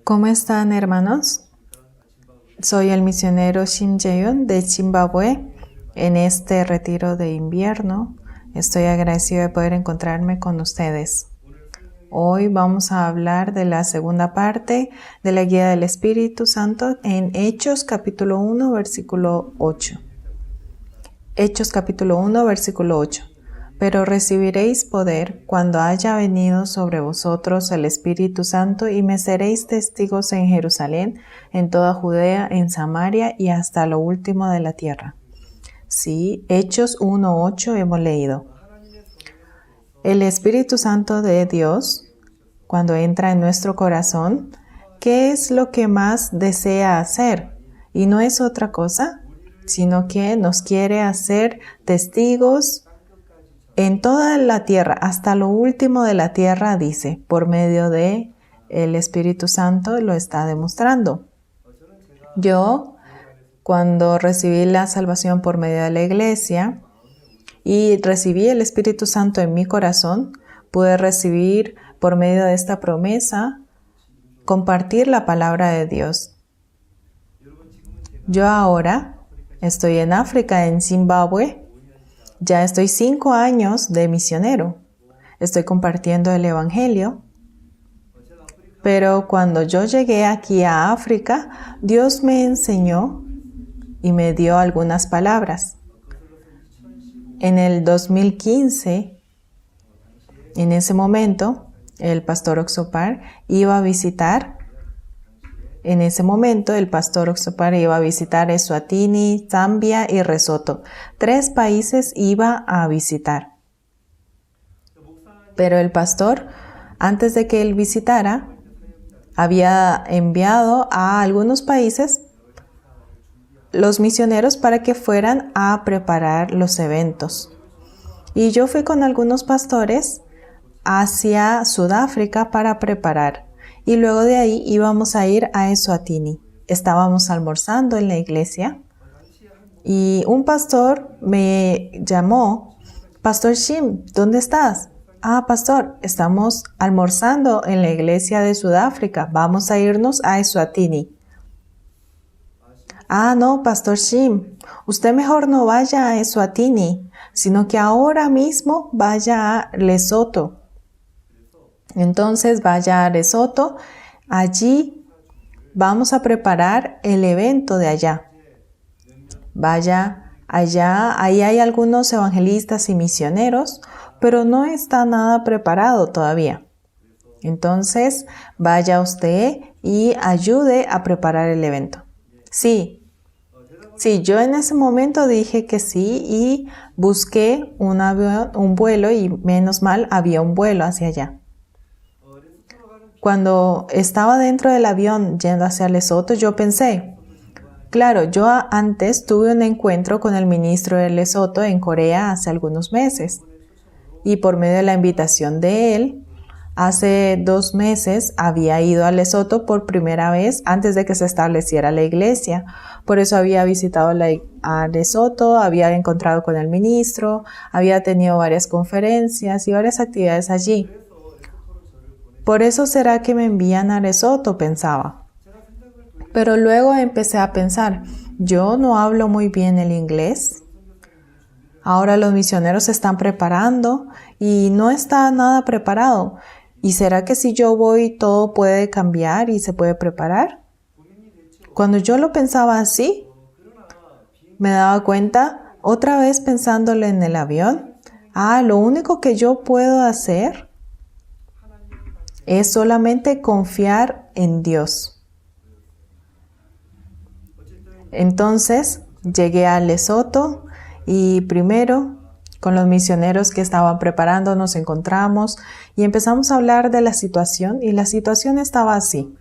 ¿Cómo están, hermanos? Soy el misionero Shin Jae-yoon de Zimbabue. En este retiro de invierno estoy agradecido de poder encontrarme con ustedes. Hoy vamos a hablar de la segunda parte de la guía del Espíritu Santo en Hechos capítulo 1, versículo 8. Hechos capítulo 1, versículo 8. Pero recibiréis poder cuando haya venido sobre vosotros el Espíritu Santo y me seréis testigos en Jerusalén, en toda Judea, en Samaria y hasta lo último de la tierra. Sí, Hechos 1:8 hemos leído. El Espíritu Santo de Dios, cuando entra en nuestro corazón, ¿qué es lo que más desea hacer? Y no es otra cosa, sino que nos quiere hacer testigos en toda la tierra, hasta lo último de la tierra, dice, por medio de el Espíritu Santo lo está demostrando. Yo, cuando recibí la salvación por medio de la iglesia y recibí el Espíritu Santo en mi corazón, pude recibir por medio de esta promesa, compartir la palabra de Dios. Yo ahora estoy en África, en Zimbabue. Ya estoy 5 años de misionero. Estoy compartiendo el Evangelio. Pero cuando yo llegué aquí a África, Dios me enseñó y me dio algunas palabras. En el 2015, en ese momento, el pastor Oxopar iba a visitar. En ese momento, el pastor Oxopar iba a visitar Eswatini, Zambia y Lesoto. 3 países iba a visitar. Pero el pastor, antes de que él visitara, había enviado a algunos países los misioneros para que fueran a preparar los eventos. Y yo fui con algunos pastores hacia Sudáfrica para preparar. Y luego de ahí íbamos a ir a Eswatini. Estábamos almorzando en la iglesia y un pastor me llamó. Pastor Shim, ¿dónde estás? Ah, pastor, estamos almorzando en la iglesia de Sudáfrica. Vamos a irnos a Eswatini. Ah, no, pastor Shim, usted mejor no vaya a Eswatini, sino que ahora mismo vaya a Lesoto. Entonces vaya a Lesoto, allí vamos a preparar el evento de allá. Vaya allá, ahí hay algunos evangelistas y misioneros, pero no está nada preparado todavía. Entonces vaya usted y ayude a preparar el evento. Sí, yo en ese momento dije que sí y busqué un vuelo y menos mal había un vuelo hacia allá. Cuando estaba dentro del avión yendo hacia Lesoto, yo pensé, claro, yo antes tuve un encuentro con el ministro de Lesoto en Corea hace algunos meses. Y por medio de la invitación de él, hace 2 meses había ido a Lesoto por primera vez antes de que se estableciera la iglesia. Por eso había visitado a Lesoto, había encontrado con el ministro, había tenido varias conferencias y varias actividades allí. Por eso será que me envían a Lesoto, pensaba. Pero luego empecé a pensar, yo no hablo muy bien el inglés. Ahora los misioneros se están preparando y no está nada preparado. ¿Y será que si yo voy todo puede cambiar y se puede preparar? Cuando yo lo pensaba así, me daba cuenta, otra vez pensándolo en el avión, lo único que yo puedo hacer es solamente confiar en Dios. Entonces llegué a Lesoto y primero con los misioneros que estaban preparando nos encontramos y empezamos a hablar de la situación y la situación estaba así.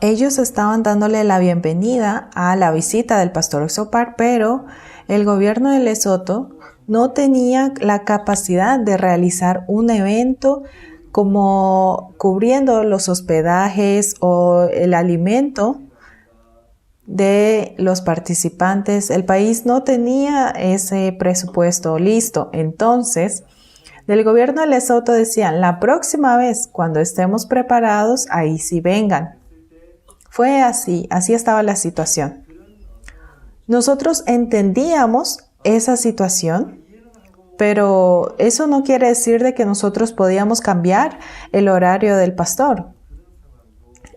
Ellos estaban dándole la bienvenida a la visita del pastor Oxopar, pero el gobierno de Lesoto no tenía la capacidad de realizar un evento como cubriendo los hospedajes o el alimento de los participantes. El país no tenía ese presupuesto listo. Entonces, del gobierno de Lesoto decían, la próxima vez cuando estemos preparados, ahí sí vengan. Fue así estaba la situación. Nosotros entendíamos esa situación, pero eso no quiere decir de que nosotros podíamos cambiar el horario del pastor.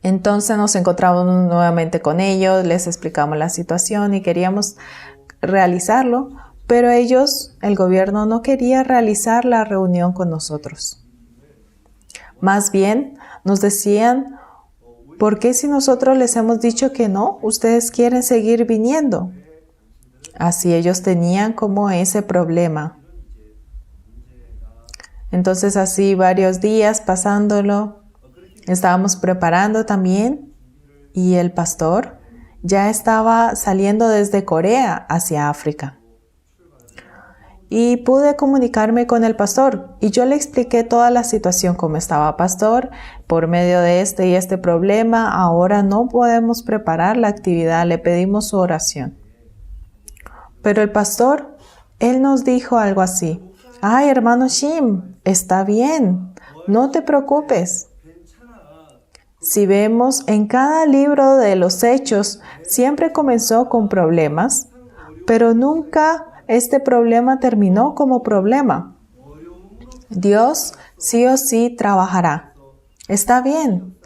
Entonces nos encontramos nuevamente con ellos, les explicamos la situación y queríamos realizarlo, pero el gobierno no quería realizar la reunión con nosotros. Más bien nos decían, ¿por qué si nosotros les hemos dicho que no, ustedes quieren seguir viniendo? Así ellos tenían como ese problema. Entonces así varios días pasándolo, estábamos preparando también y el pastor ya estaba saliendo desde Corea hacia África. Y pude comunicarme con el pastor y yo le expliqué toda la situación como estaba. Pastor, por medio de este y este problema, ahora no podemos preparar la actividad, le pedimos su oración. Pero el pastor, él nos dijo algo así: ay, hermano Shim, está bien, no te preocupes. Si vemos en cada libro de los Hechos, siempre comenzó con problemas, pero nunca este problema terminó como problema. Dios sí o sí trabajará. Está bien.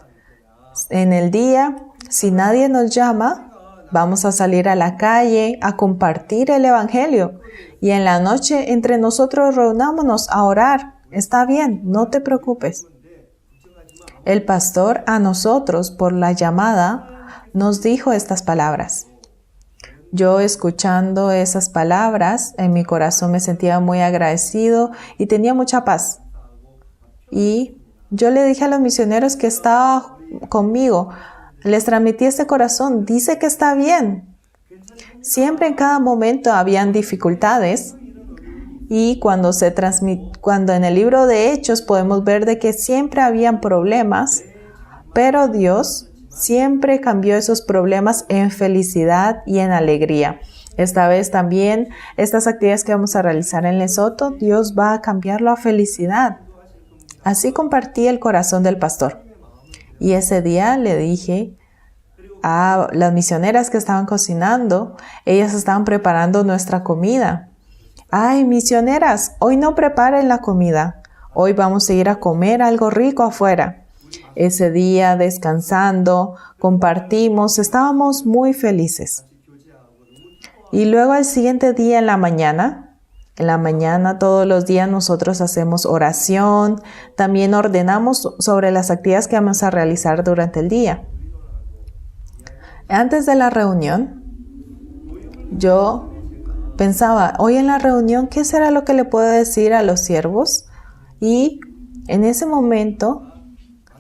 En el día, si nadie nos llama, vamos a salir a la calle a compartir el evangelio. Y en la noche entre nosotros reunámonos a orar. Está bien, no te preocupes. El pastor a nosotros por la llamada nos dijo estas palabras. Yo escuchando esas palabras, en mi corazón me sentía muy agradecido y tenía mucha paz. Y yo le dije a los misioneros que estaba conmigo, les transmití este corazón, dice que está bien. Siempre en cada momento habían dificultades y cuando en el libro de Hechos podemos ver de que siempre habían problemas, pero Dios siempre cambió esos problemas en felicidad y en alegría. Esta vez también, estas actividades que vamos a realizar en Lesoto, Dios va a cambiarlo a felicidad. Así compartí el corazón del pastor. Y ese día le dije a las misioneras que estaban cocinando, ellas estaban preparando nuestra comida. Ay, misioneras, hoy no preparen la comida. Hoy vamos a ir a comer algo rico afuera. Ese día, descansando, compartimos, estábamos muy felices. Y luego al siguiente día en la mañana todos los días nosotros hacemos oración, también ordenamos sobre las actividades que vamos a realizar durante el día. Antes de la reunión, yo pensaba, hoy en la reunión, ¿qué será lo que le puedo decir a los siervos? Y en ese momento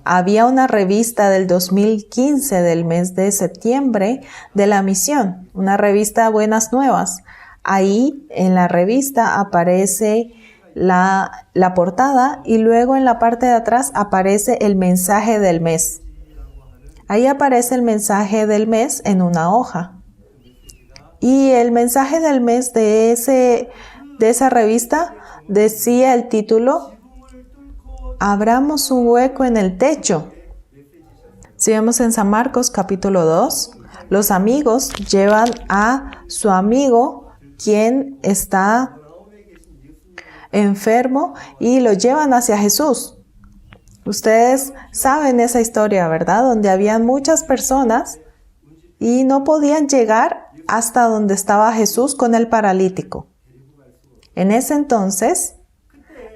había una revista del 2015 del mes de septiembre de la misión, una revista Buenas Nuevas. Ahí en la revista aparece la portada y luego en la parte de atrás aparece el mensaje del mes. Ahí aparece el mensaje del mes en una hoja. Y el mensaje del mes de esa revista decía el título: Abramos un hueco en el techo. Si vemos en San Marcos capítulo 2, los amigos llevan a su amigo quien está enfermo y lo llevan hacia Jesús. Ustedes saben esa historia, ¿verdad? Donde habían muchas personas y no podían llegar hasta donde estaba Jesús con el paralítico. En ese entonces,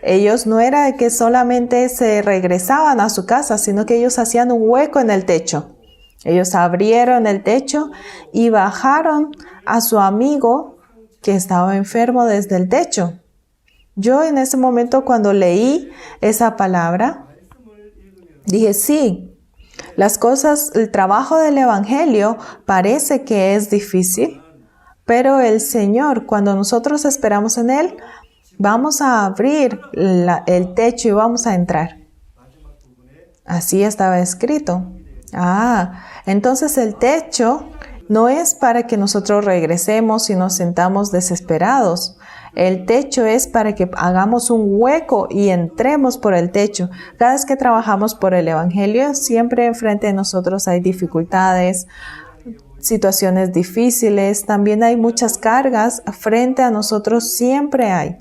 ellos no era de que solamente se regresaban a su casa, sino que ellos hacían un hueco en el techo. Ellos abrieron el techo y bajaron a su amigo que estaba enfermo desde el techo. Yo en ese momento cuando leí esa palabra, dije, sí, las cosas, el trabajo del evangelio parece que es difícil, pero el Señor, cuando nosotros esperamos en Él, vamos a abrir el techo y vamos a entrar. Así estaba escrito. Entonces el techo no es para que nosotros regresemos y nos sentamos desesperados. El techo es para que hagamos un hueco y entremos por el techo. Cada vez que trabajamos por el Evangelio, siempre enfrente de nosotros hay dificultades, situaciones difíciles, también hay muchas cargas, frente a nosotros siempre hay.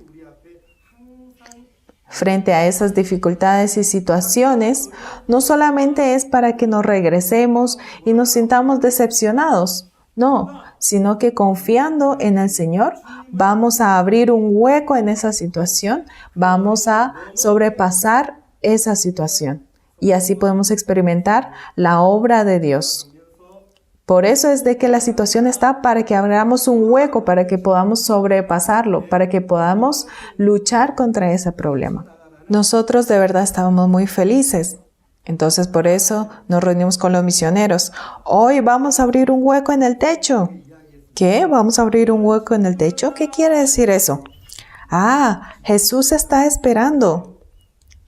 Frente a esas dificultades y situaciones, no solamente es para que nos regresemos y nos sintamos decepcionados, no, sino que confiando en el Señor, vamos a abrir un hueco en esa situación, vamos a sobrepasar esa situación y así podemos experimentar la obra de Dios. Por eso es de que la situación está para que abramos un hueco, para que podamos sobrepasarlo, para que podamos luchar contra ese problema. Nosotros de verdad estábamos muy felices. Entonces por eso nos reunimos con los misioneros. Hoy vamos a abrir un hueco en el techo. ¿Qué? ¿Vamos a abrir un hueco en el techo? ¿Qué quiere decir eso? Jesús está esperando.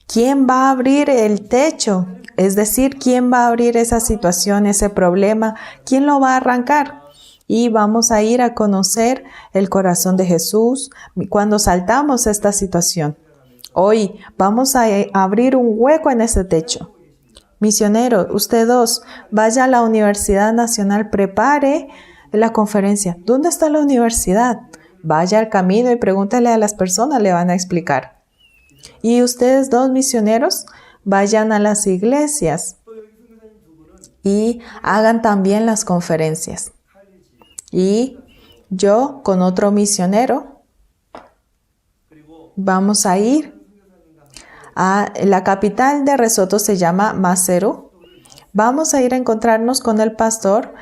¿Quién va a abrir el techo? Es decir, ¿quién va a abrir esa situación, ese problema? ¿Quién lo va a arrancar? Y vamos a ir a conocer el corazón de Jesús cuando saltamos esta situación. Hoy vamos a abrir un hueco en ese techo. Misionero, usted dos, vaya a la Universidad Nacional, prepare la conferencia. ¿Dónde está la universidad? Vaya al camino y pregúntele a las personas, le van a explicar. Y ustedes dos misioneros, vayan a las iglesias y hagan también las conferencias. Y yo con otro misionero vamos a ir a la capital de Lesoto, se llama Maseru. Vamos a ir a encontrarnos con el pastor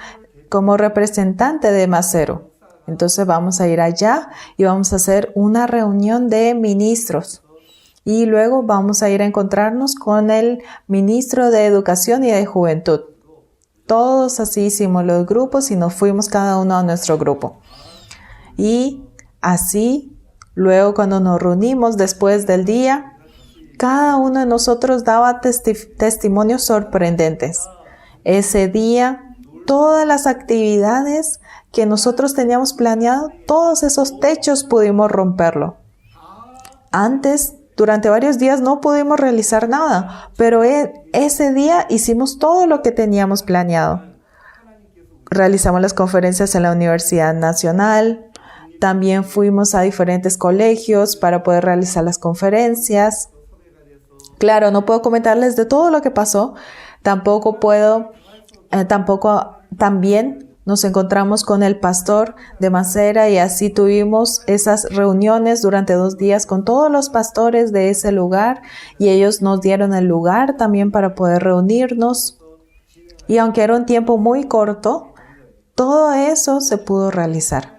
como representante de Maseru. Entonces vamos a ir allá y vamos a hacer una reunión de ministros. Y luego vamos a ir a encontrarnos con el ministro de Educación y de Juventud. Todos así hicimos los grupos y nos fuimos cada uno a nuestro grupo. Y así, luego cuando nos reunimos después del día, cada uno de nosotros daba testimonios sorprendentes. Ese día, todas las actividades que nosotros teníamos planeado, todos esos techos pudimos romperlo. Antes, durante varios días no pudimos realizar nada, pero ese día hicimos todo lo que teníamos planeado. Realizamos las conferencias en la Universidad Nacional, también fuimos a diferentes colegios para poder realizar las conferencias. Claro, no puedo comentarles de todo lo que pasó, también nos encontramos con el pastor de Masera y así tuvimos esas reuniones durante 2 días con todos los pastores de ese lugar y ellos nos dieron el lugar también para poder reunirnos. Y aunque era un tiempo muy corto, todo eso se pudo realizar.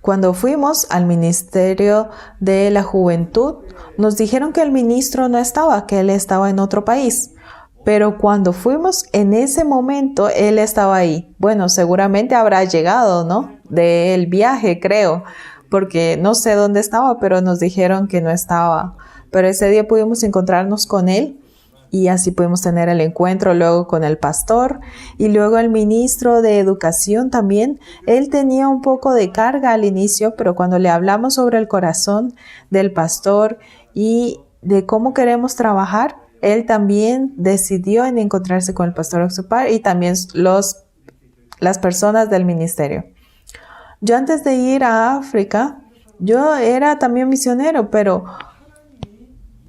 Cuando fuimos al Ministerio de la Juventud, nos dijeron que el ministro no estaba, que él estaba en otro país. Pero cuando fuimos, en ese momento, él estaba ahí. Bueno, seguramente habrá llegado, ¿no? Del viaje, creo, porque no sé dónde estaba, pero nos dijeron que no estaba. Pero ese día pudimos encontrarnos con él y así pudimos tener el encuentro luego con el pastor y luego el ministro de Educación también. Él tenía un poco de carga al inicio, pero cuando le hablamos sobre el corazón del pastor y de cómo queremos trabajar, él también decidió en encontrarse con el pastor Oxupar y también las personas del ministerio. Yo antes de ir a África, yo era también misionero, pero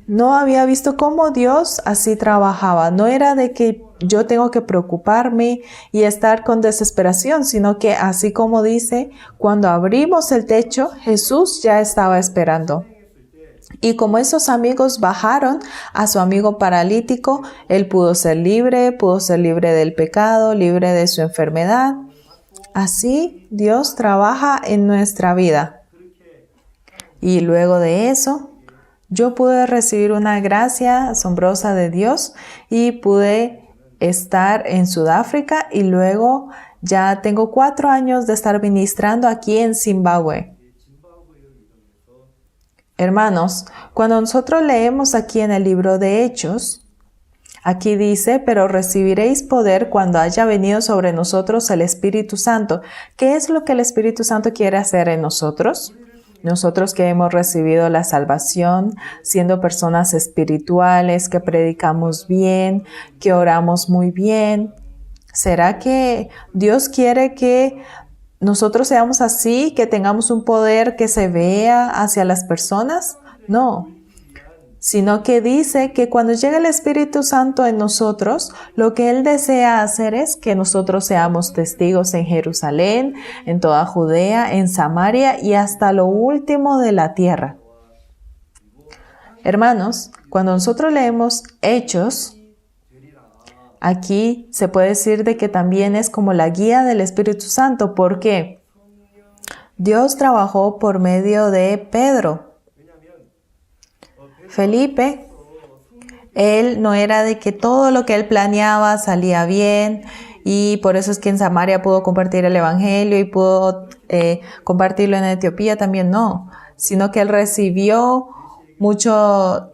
no había visto cómo Dios así trabajaba. No era de que yo tengo que preocuparme y estar con desesperación, sino que así como dice, cuando abrimos el techo, Jesús ya estaba esperando. Y como esos amigos bajaron a su amigo paralítico, él pudo ser libre del pecado, libre de su enfermedad. Así Dios trabaja en nuestra vida. Y luego de eso, yo pude recibir una gracia asombrosa de Dios y pude estar en Sudáfrica y luego ya tengo 4 años de estar ministrando aquí en Zimbabue. Hermanos, cuando nosotros leemos aquí en el libro de Hechos, Aquí dice, pero recibiréis poder cuando haya venido sobre nosotros el Espíritu Santo. ¿Qué es lo que el Espíritu Santo quiere hacer en nosotros? Nosotros que hemos recibido la salvación, siendo personas espirituales, que predicamos bien, que oramos muy bien. ¿Será que Dios quiere que nosotros seamos así, que tengamos un poder que se vea hacia las personas? No, sino que dice que cuando llega el Espíritu Santo en nosotros, lo que Él desea hacer es que nosotros seamos testigos en Jerusalén, en toda Judea, en Samaria y hasta lo último de la tierra. Hermanos, cuando nosotros leemos Hechos, aquí se puede decir de que también es como la guía del Espíritu Santo. ¿Por qué? Dios trabajó por medio de Pedro. Felipe, él no era de que todo lo que él planeaba salía bien y por eso es que en Samaria pudo compartir el evangelio y pudo compartirlo en Etiopía también, no, sino que él recibió mucha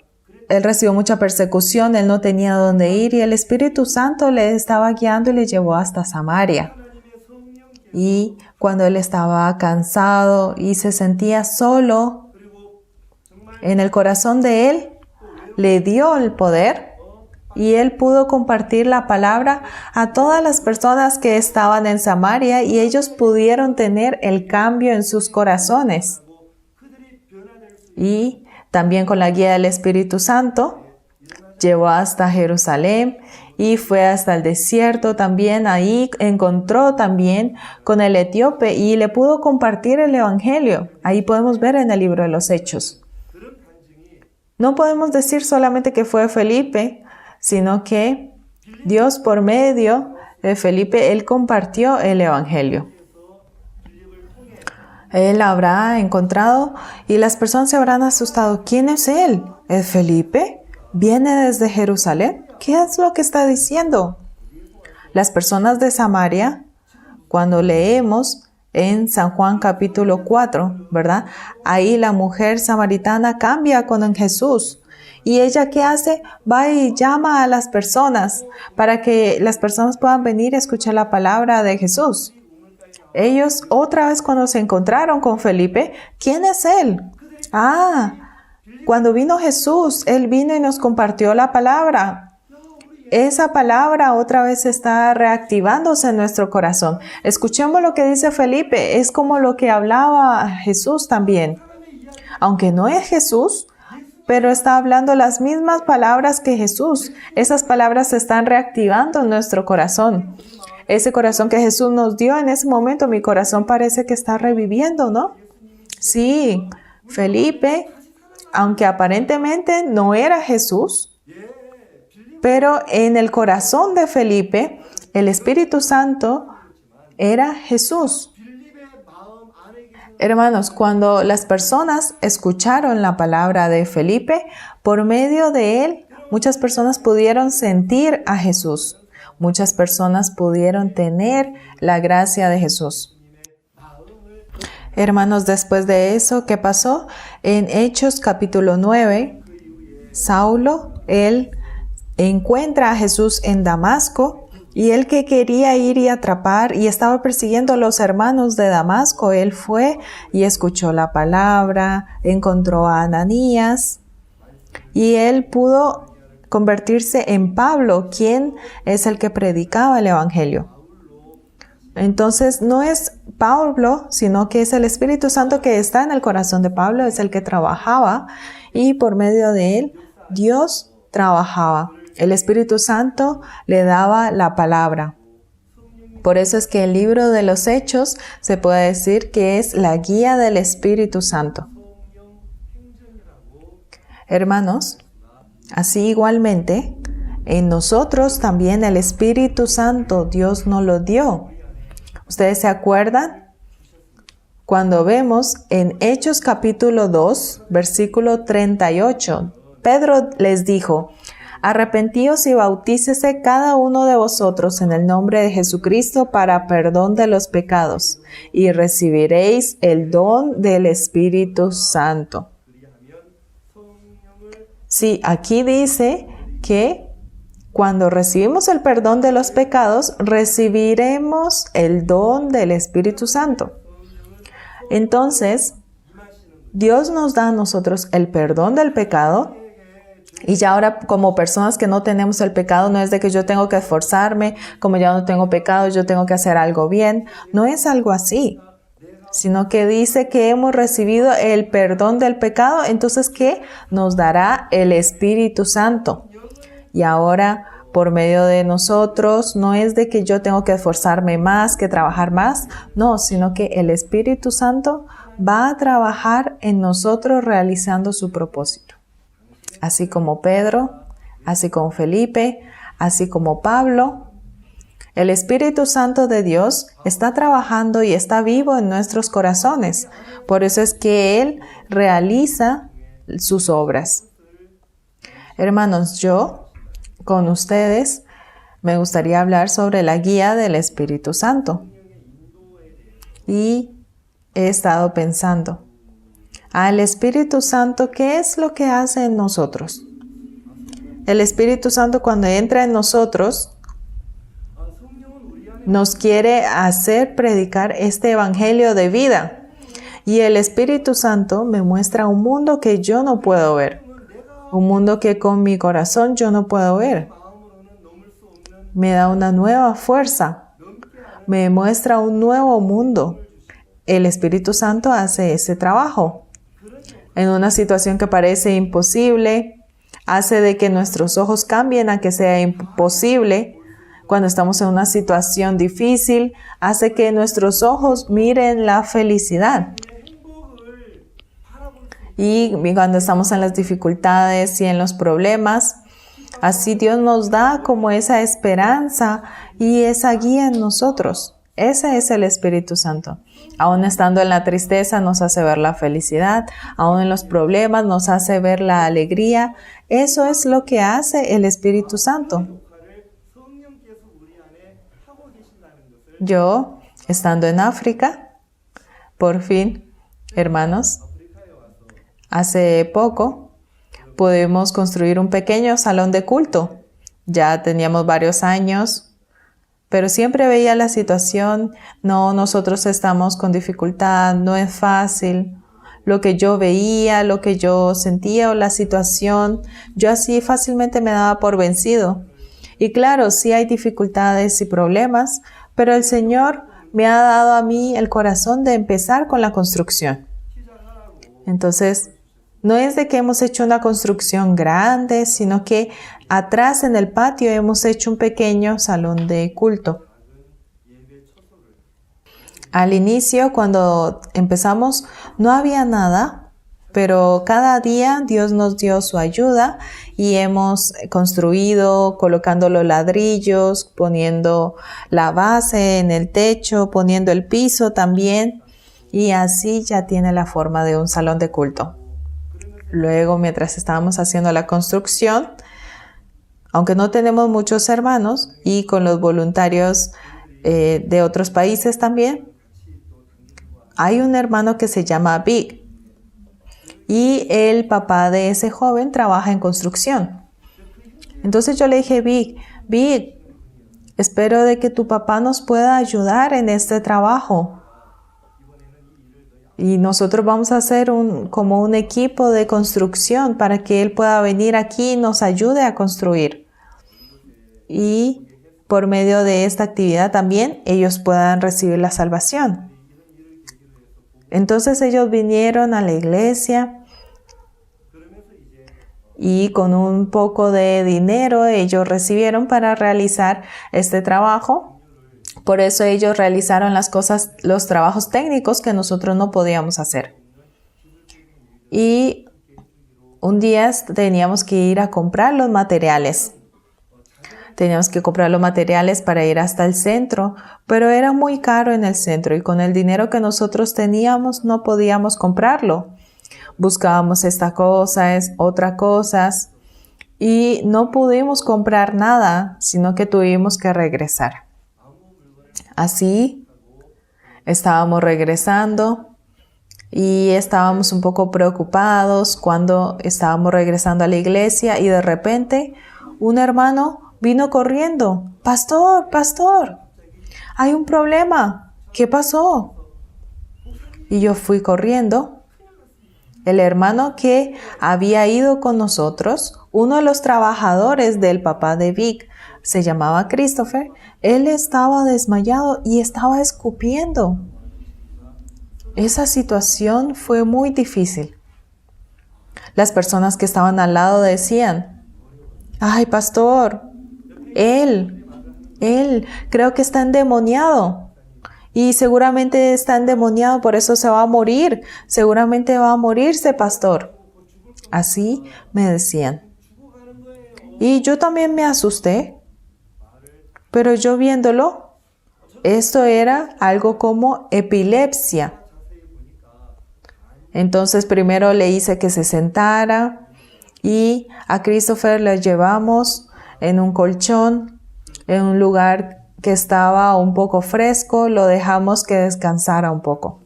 persecución, él no tenía dónde ir y el Espíritu Santo le estaba guiando y le llevó hasta Samaria. Y cuando él estaba cansado y se sentía solo, en el corazón de él le dio el poder y él pudo compartir la palabra a todas las personas que estaban en Samaria y ellos pudieron tener el cambio en sus corazones. Y también con la guía del Espíritu Santo llevó hasta Jerusalén y fue hasta el desierto también. Ahí encontró también con el etíope y le pudo compartir el evangelio. Ahí podemos ver en el libro de los Hechos. No podemos decir solamente que fue Felipe, sino que Dios por medio de Felipe, él compartió el evangelio. Él habrá encontrado y las personas se habrán asustado. ¿Quién es él? ¿Es Felipe? ¿Viene desde Jerusalén? ¿Qué es lo que está diciendo? Las personas de Samaria, cuando leemos en San Juan capítulo 4, ¿verdad? Ahí la mujer samaritana cambia con Jesús. ¿Y ella qué hace? Va y llama a las personas para que las personas puedan venir a escuchar la palabra de Jesús. Ellos otra vez cuando se encontraron con Felipe, ¿quién es él? Cuando vino Jesús, él vino y nos compartió la palabra. Esa palabra otra vez está reactivándose en nuestro corazón. Escuchemos lo que dice Felipe. Es como lo que hablaba Jesús también. Aunque no es Jesús, pero está hablando las mismas palabras que Jesús. Esas palabras se están reactivando en nuestro corazón. Ese corazón que Jesús nos dio en ese momento, mi corazón parece que está reviviendo, ¿no? Sí, Felipe, aunque aparentemente no era Jesús, pero en el corazón de Felipe, el Espíritu Santo era Jesús. Hermanos, cuando las personas escucharon la palabra de Felipe, por medio de él, muchas personas pudieron sentir a Jesús. Muchas personas pudieron tener la gracia de Jesús. Hermanos, después de eso, ¿qué pasó? En Hechos capítulo 9, Saulo, él encuentra a Jesús en Damasco y él que quería ir y atrapar y estaba persiguiendo a los hermanos de Damasco, él fue y escuchó la palabra, encontró a Ananías y él pudo convertirse en Pablo, quien es el que predicaba el evangelio. Entonces no es Pablo, sino que es el Espíritu Santo que está en el corazón de Pablo, es el que trabajaba y por medio de él Dios trabajaba. El Espíritu Santo le daba la palabra. Por eso es que el libro de los Hechos se puede decir que es la guía del Espíritu Santo. Hermanos, así igualmente, en nosotros también el Espíritu Santo Dios nos lo dio. ¿Ustedes se acuerdan? Cuando vemos en Hechos capítulo 2, versículo 38, Pedro les dijo: arrepentíos y bautícese cada uno de vosotros en el nombre de Jesucristo para perdón de los pecados, y recibiréis el don del Espíritu Santo. Sí, aquí dice que Cuando recibimos el perdón de los pecados, recibiremos el don del Espíritu Santo. Entonces, Dios nos da a nosotros el perdón del pecado. Y ya ahora, como personas que no tenemos el pecado, no es de que yo tengo que esforzarme, como ya no tengo pecado, yo tengo que hacer algo bien. No es algo así, sino que dice que hemos recibido el perdón del pecado, entonces ¿qué? Nos dará el Espíritu Santo. Y ahora, por medio de nosotros, no es de que yo tengo que esforzarme más, que trabajar más, no, sino que el Espíritu Santo va a trabajar en nosotros realizando su propósito. Así como Pedro, así como Felipe, así como Pablo, el Espíritu Santo de Dios está trabajando y está vivo en nuestros corazones. Por eso es que Él realiza sus obras. Hermanos, yo con ustedes me gustaría hablar sobre la guía del Espíritu Santo. Y he estado pensando, al Espíritu Santo, ¿qué es lo que hace en nosotros? El Espíritu Santo, cuando entra en nosotros, nos quiere hacer predicar este evangelio de vida. Y el Espíritu Santo me muestra un mundo que yo no puedo ver. Un mundo que con mi corazón yo no puedo ver. Me da una nueva fuerza. Me muestra un nuevo mundo. El Espíritu Santo hace ese trabajo. En una situación que parece imposible, hace de que nuestros ojos cambien a que sea imposible. Cuando estamos en una situación difícil, hace que nuestros ojos miren la felicidad. Y cuando estamos en las dificultades y en los problemas, así Dios nos da como esa esperanza y esa guía en nosotros. Ese es el Espíritu Santo. Aún estando en la tristeza nos hace ver la felicidad, aún en los problemas nos hace ver la alegría. Eso es lo que hace el Espíritu Santo. Yo, estando en África, por fin, hermanos, hace poco pudimos construir un pequeño salón de culto. Ya teníamos varios años, pero siempre veía la situación, no, nosotros estamos con dificultad, no es fácil. Lo que yo veía, lo que yo sentía o la situación, yo así fácilmente me daba por vencido. Y claro, sí hay dificultades y problemas, pero el Señor me ha dado a mí el corazón de empezar con la construcción. Entonces, no es de que hemos hecho una construcción grande, sino que atrás en el patio hemos hecho un pequeño salón de culto. Al inicio, cuando empezamos, no había nada, pero cada día Dios nos dio su ayuda y hemos construido, colocando los ladrillos, poniendo la base en el techo, poniendo el piso también, y así ya tiene la forma de un salón de culto. Luego, mientras estábamos haciendo la construcción, aunque no tenemos muchos hermanos y con los voluntarios de otros países también, hay un hermano que se llama Big y el papá de ese joven trabaja en construcción. Entonces yo le dije, Big, espero de que tu papá nos pueda ayudar en este trabajo. Y nosotros vamos a hacer como un equipo de construcción para que él pueda venir aquí y nos ayude a construir. Y por medio de esta actividad también ellos puedan recibir la salvación. Entonces ellos vinieron a la iglesia y con un poco de dinero ellos recibieron para realizar este trabajo. Por eso ellos realizaron los trabajos técnicos que nosotros no podíamos hacer. Y un día teníamos que ir a comprar los materiales. Teníamos que comprar los materiales para ir hasta el centro, pero era muy caro en el centro y con el dinero que nosotros teníamos no podíamos comprarlo. Buscábamos esta cosa, otras cosas y no pudimos comprar nada, sino que tuvimos que regresar. Así estábamos regresando y estábamos un poco preocupados cuando estábamos regresando a la iglesia y de repente un hermano vino corriendo. Pastor, pastor, hay un problema. ¿Qué pasó? Y yo fui corriendo. El hermano que había ido con nosotros, uno de los trabajadores del papá de Vic, se llamaba Christopher, él estaba desmayado y estaba escupiendo. Esa situación fue muy difícil. Las personas que estaban al lado decían, ay, pastor, él, creo que está endemoniado. Y seguramente está endemoniado, por eso se va a morir. Seguramente va a morirse, pastor. Así me decían. Y yo también me asusté. Pero yo viéndolo, esto era algo como epilepsia. Entonces primero le hice que se sentara y a Christopher le llevamos en un colchón, en un lugar que estaba un poco fresco, lo dejamos que descansara un poco.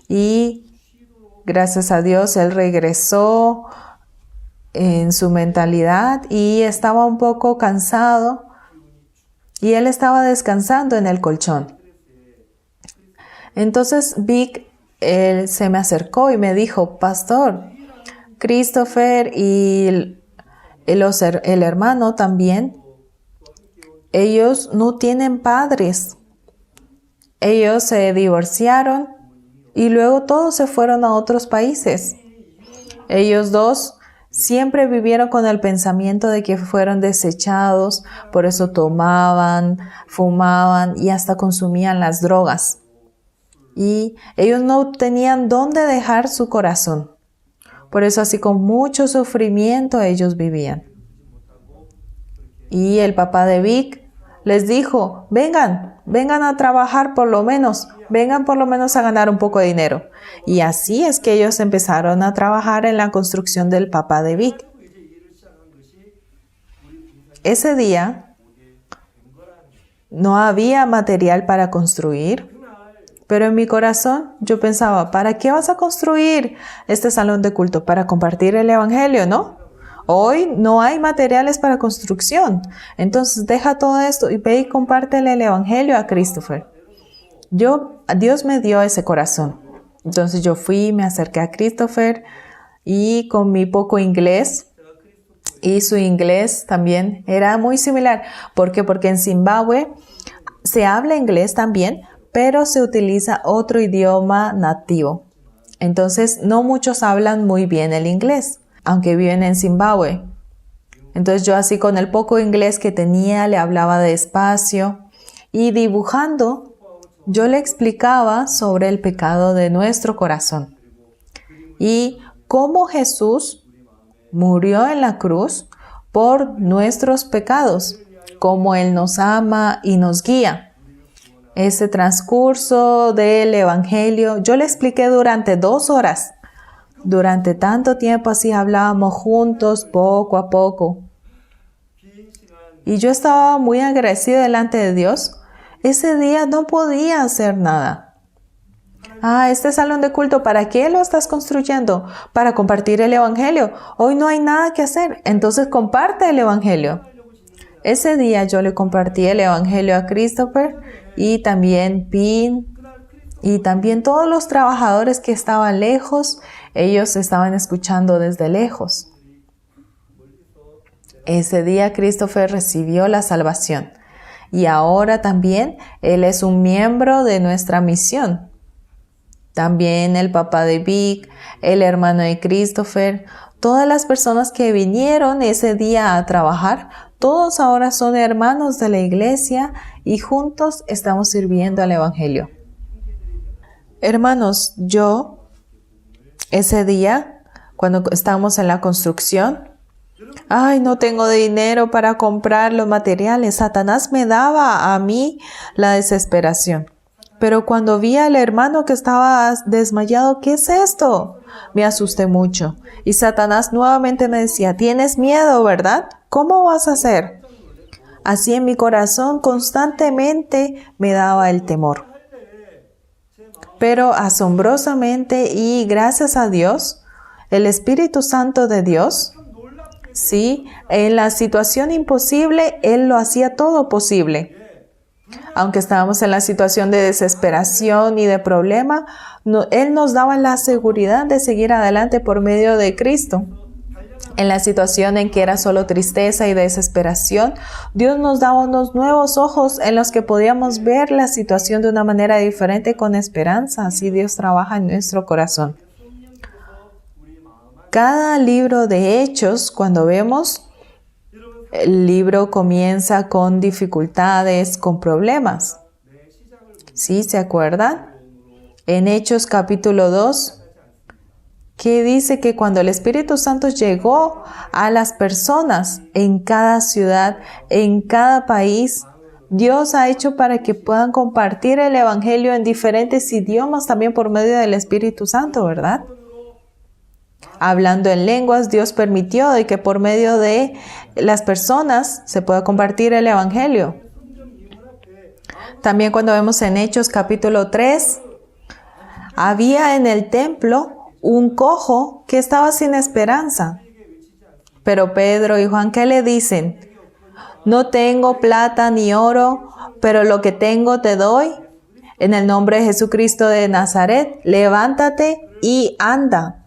Y gracias a Dios él regresó en su mentalidad y estaba un poco cansado y él estaba descansando en el colchón. Entonces Vic él se me acercó y me dijo, pastor, Christopher y el hermano también, ellos no tienen padres. Ellos se divorciaron y luego todos se fueron a otros países. Ellos dos siempre vivieron con el pensamiento de que fueron desechados, por eso tomaban, fumaban y hasta consumían las drogas. Y ellos no tenían dónde dejar su corazón. Por eso así con mucho sufrimiento ellos vivían. Y el papá de Vic les dijo, vengan a trabajar por lo menos, vengan por lo menos a ganar un poco de dinero. Y así es que ellos empezaron a trabajar en la construcción del papá de Vic. Ese día no había material para construir. Pero en mi corazón yo pensaba, ¿para qué vas a construir este salón de culto? Para compartir el evangelio, ¿no? Hoy no hay materiales para construcción. Entonces deja todo esto y ve y compártele el evangelio a Christopher. Dios me dio ese corazón. Entonces yo fui, me acerqué a Christopher y con mi poco inglés y su inglés también era muy similar. ¿Por qué? Porque en Zimbabue se habla inglés también, pero se utiliza otro idioma nativo. Entonces, no muchos hablan muy bien el inglés, aunque viven en Zimbabue. Entonces, yo así con el poco inglés que tenía, le hablaba despacio y dibujando, yo le explicaba sobre el pecado de nuestro corazón y cómo Jesús murió en la cruz por nuestros pecados, cómo Él nos ama y nos guía. Ese transcurso del evangelio, yo le expliqué durante 2 horas. Durante tanto tiempo así hablábamos juntos, poco a poco. Y yo estaba muy agradecida delante de Dios. Ese día no podía hacer nada. Este salón de culto, ¿para qué lo estás construyendo? Para compartir el evangelio. Hoy no hay nada que hacer, entonces comparte el evangelio. Ese día yo le compartí el evangelio a Christopher y también Pin y también todos los trabajadores que estaban lejos, ellos estaban escuchando desde lejos. Ese día Christopher recibió la salvación y ahora también él es un miembro de nuestra misión. También el papá de Vic, el hermano de Christopher, todas las personas que vinieron ese día a trabajar, todos ahora son hermanos de la iglesia y juntos estamos sirviendo al evangelio. Hermanos, yo ese día, cuando estábamos en la construcción, no tengo dinero para comprar los materiales. Satanás me daba a mí la desesperación. Pero cuando vi al hermano que estaba desmayado, ¿qué es esto? Me asusté mucho. Y Satanás nuevamente me decía, ¿tienes miedo, verdad? ¿Cómo vas a hacer? Así en mi corazón constantemente me daba el temor. Pero asombrosamente y gracias a Dios, el Espíritu Santo de Dios Sí, en la situación imposible, Él lo hacía todo posible. Aunque estábamos en la situación de desesperación y de problema, Él nos daba la seguridad de seguir adelante por medio de Cristo. En la situación en que era solo tristeza y desesperación, Dios nos daba unos nuevos ojos en los que podíamos ver la situación de una manera diferente con esperanza. Así Dios trabaja en nuestro corazón. Cada libro de Hechos, cuando vemos, el libro comienza con dificultades, con problemas. ¿Sí? ¿Se acuerdan? En Hechos capítulo 2, que dice que cuando el Espíritu Santo llegó a las personas en cada ciudad, en cada país, Dios ha hecho para que puedan compartir el Evangelio en diferentes idiomas también por medio del Espíritu Santo, ¿verdad? Hablando en lenguas, Dios permitió de que por medio de las personas se pueda compartir el Evangelio. También cuando vemos en Hechos capítulo 3, había en el templo un cojo que estaba sin esperanza. Pero Pedro y Juan, ¿qué le dicen? No tengo plata ni oro, pero lo que tengo te doy. En el nombre de Jesucristo de Nazaret, levántate y anda.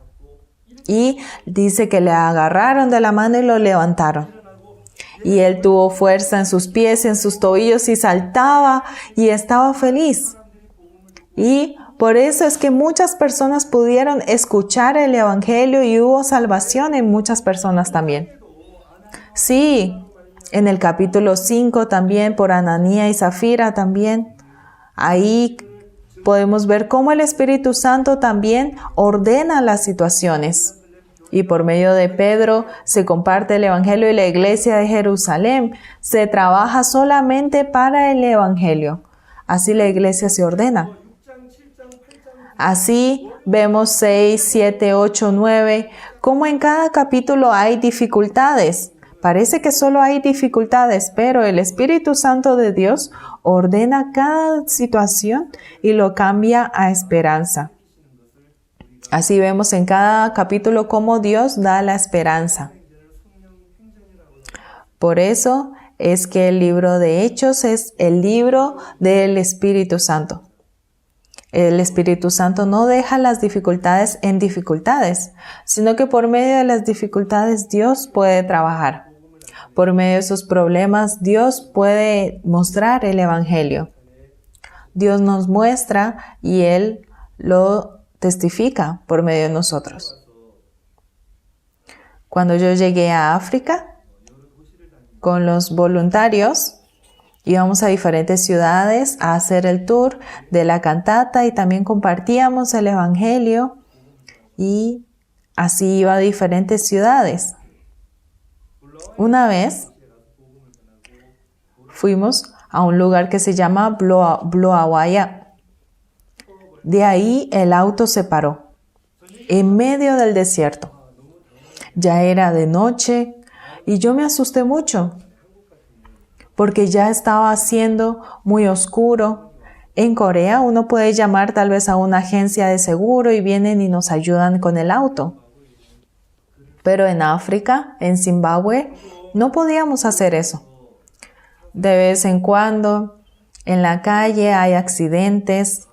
Y dice que le agarraron de la mano y lo levantaron. Y él tuvo fuerza en sus pies, en sus tobillos y saltaba y estaba feliz. Y por eso es que muchas personas pudieron escuchar el Evangelio y hubo salvación en muchas personas también. Sí, en el capítulo 5 también por Ananías y Zafira también. Ahí podemos ver cómo el Espíritu Santo también ordena las situaciones. Y por medio de Pedro se comparte el Evangelio y la iglesia de Jerusalén se trabaja solamente para el Evangelio. Así la iglesia se ordena. Así vemos 6, 7, 8, 9, como en cada capítulo hay dificultades. Parece que solo hay dificultades, pero el Espíritu Santo de Dios ordena cada situación y lo cambia a esperanza. Así vemos en cada capítulo cómo Dios da la esperanza. Por eso es que el libro de Hechos es el libro del Espíritu Santo. El Espíritu Santo no deja las dificultades en dificultades, sino que por medio de las dificultades Dios puede trabajar. Por medio de esos problemas Dios puede mostrar el Evangelio. Dios nos muestra y Él lo testifica por medio de nosotros. Cuando yo llegué a África con los voluntarios, íbamos a diferentes ciudades a hacer el tour de la cantata y también compartíamos el Evangelio y así iba a diferentes ciudades. Una vez fuimos a un lugar que se llama Bloawaya. De ahí el auto se paró, en medio del desierto. Ya era de noche y yo me asusté mucho, porque ya estaba haciendo muy oscuro. En Corea uno puede llamar tal vez a una agencia de seguro y vienen y nos ayudan con el auto. Pero en África, en Zimbabue, no podíamos hacer eso. De vez en cuando, en la calle hay accidentes,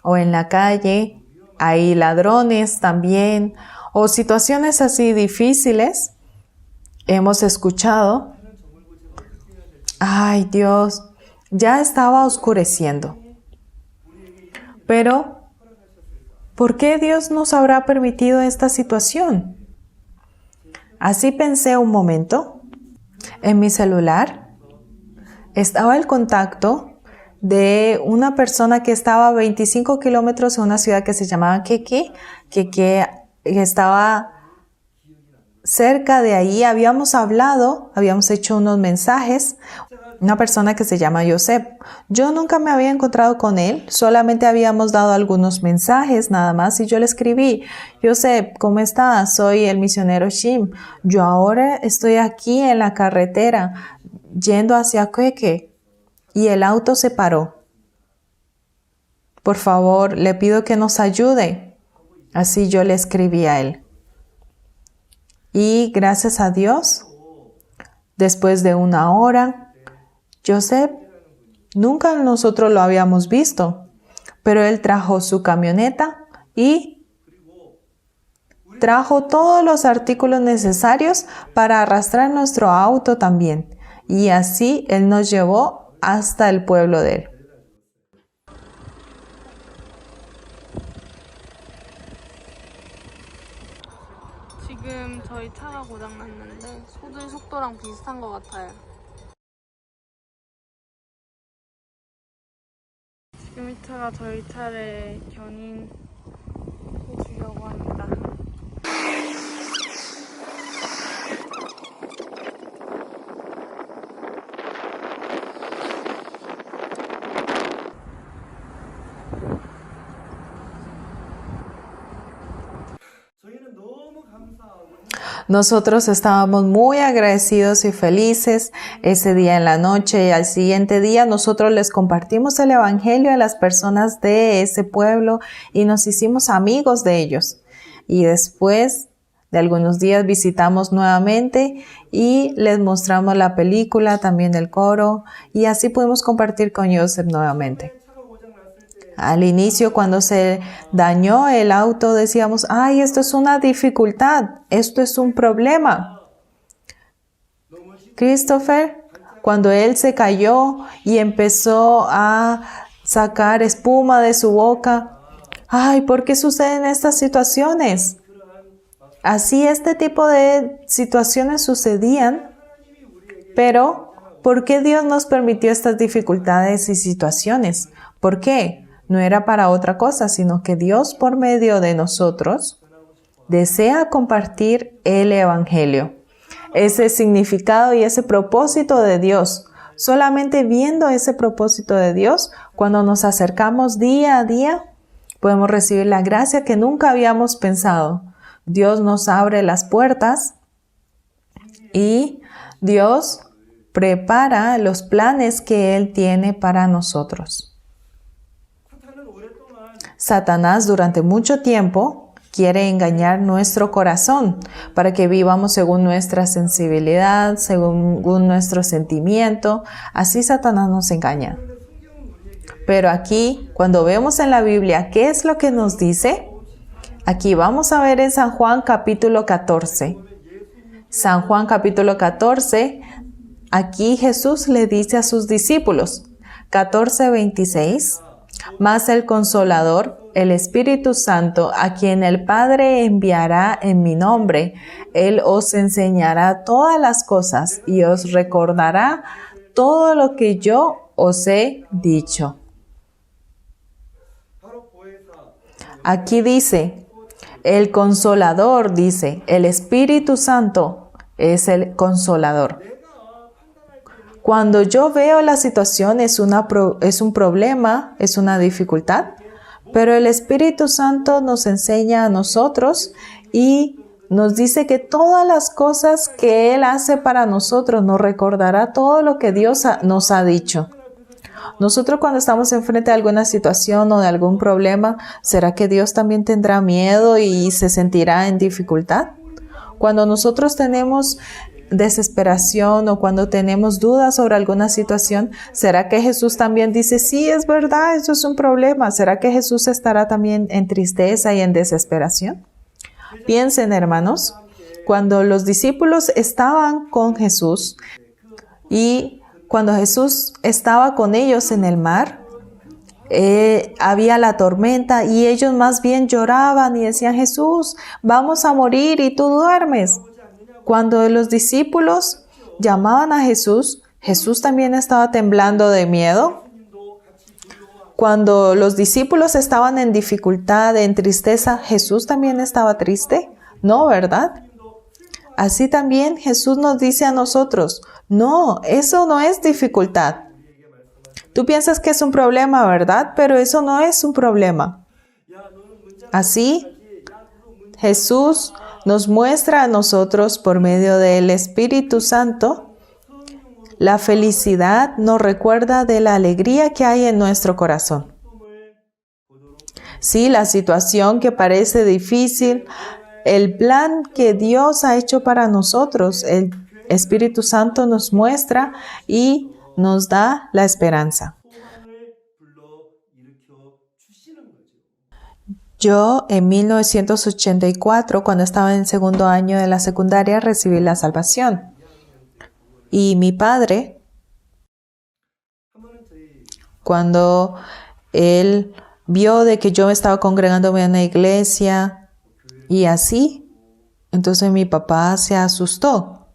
o en la calle hay ladrones también, o situaciones así difíciles. Hemos escuchado, ay Dios, ya estaba oscureciendo. Pero, ¿por qué Dios nos habrá permitido esta situación? Así pensé un momento. En mi celular estaba el contacto de una persona que estaba a 25 kilómetros en una ciudad que se llamaba Keke, que estaba cerca de ahí. Habíamos hablado, habíamos hecho unos mensajes, una persona que se llama Joseph. Yo nunca me había encontrado con él, solamente habíamos dado algunos mensajes nada más y yo le escribí: Joseph, ¿cómo estás? Soy el misionero Shim. Yo ahora estoy aquí en la carretera yendo hacia Keke. Y el auto se paró. Por favor, le pido que nos ayude. Así yo le escribí a él. Y gracias a Dios, después de una hora, Joseph, nunca nosotros lo habíamos visto, pero él trajo su camioneta y trajo todos los artículos necesarios para arrastrar nuestro auto también. Y así él nos llevó hasta el pueblo de él. 지금 저희 차가 고장났는데 소들 속도랑 비슷한 것 같아요. 지금 이 차가 저희 차를 견인해 주려고 합니다. Nosotros estábamos muy agradecidos y felices ese día en la noche, y al siguiente día nosotros les compartimos el evangelio a las personas de ese pueblo y nos hicimos amigos de ellos. Y después de algunos días visitamos nuevamente y les mostramos la película, también el coro, y así pudimos compartir con Joseph nuevamente. Al inicio, cuando se dañó el auto, decíamos, ay, esto es una dificultad, esto es un problema. Christopher, cuando él se cayó y empezó a sacar espuma de su boca, ay, ¿por qué suceden estas situaciones? Así este tipo de situaciones sucedían, pero ¿por qué Dios nos permitió estas dificultades y situaciones? ¿Por qué? No era para otra cosa, sino que Dios por medio de nosotros desea compartir el evangelio. Ese significado y ese propósito de Dios. Solamente viendo ese propósito de Dios, cuando nos acercamos día a día, podemos recibir la gracia que nunca habíamos pensado. Dios nos abre las puertas y Dios prepara los planes que Él tiene para nosotros. Satanás durante mucho tiempo quiere engañar nuestro corazón para que vivamos según nuestra sensibilidad, según nuestro sentimiento. Así Satanás nos engaña. Pero aquí, cuando vemos en la Biblia qué es lo que nos dice, aquí vamos a ver en San Juan capítulo 14. San Juan capítulo 14, aquí Jesús le dice a sus discípulos, 14:26, mas el Consolador, el Espíritu Santo, a quien el Padre enviará en mi nombre, Él os enseñará todas las cosas y os recordará todo lo que yo os he dicho. Aquí dice, el Consolador, dice, el Espíritu Santo es el Consolador. Cuando yo veo la situación es un problema, es una dificultad, pero el Espíritu Santo nos enseña a nosotros y nos dice que todas las cosas que Él hace para nosotros nos recordará todo lo que Dios nos ha dicho. Nosotros cuando estamos enfrente de alguna situación o de algún problema, ¿será que Dios también tendrá miedo y se sentirá en dificultad? Cuando nosotros tenemos desesperación o cuando tenemos dudas sobre alguna situación, ¿será que Jesús también dice, sí, es verdad, eso es un problema? ¿Será que Jesús estará también en tristeza y en desesperación? Piensen, hermanos, cuando los discípulos estaban con Jesús y cuando Jesús estaba con ellos en el mar, había la tormenta y ellos más bien lloraban y decían, Jesús, vamos a morir y tú duermes. Cuando los discípulos llamaban a Jesús, Jesús también estaba temblando de miedo. Cuando los discípulos estaban en dificultad, en tristeza, ¿Jesús también estaba triste? No, ¿verdad? Así también Jesús nos dice a nosotros, no, eso no es dificultad. Tú piensas que es un problema, ¿verdad? Pero eso no es un problema. Así, Jesús nos muestra a nosotros por medio del Espíritu Santo la felicidad, nos recuerda de la alegría que hay en nuestro corazón. Sí, la situación que parece difícil el plan que Dios ha hecho para nosotros. El Espíritu Santo nos muestra y nos da la esperanza. Yo en 1984, cuando estaba en segundo año de la secundaria, recibí la salvación. Y mi padre, cuando él vio de que yo estaba congregándome en una iglesia y así, entonces mi papá se asustó.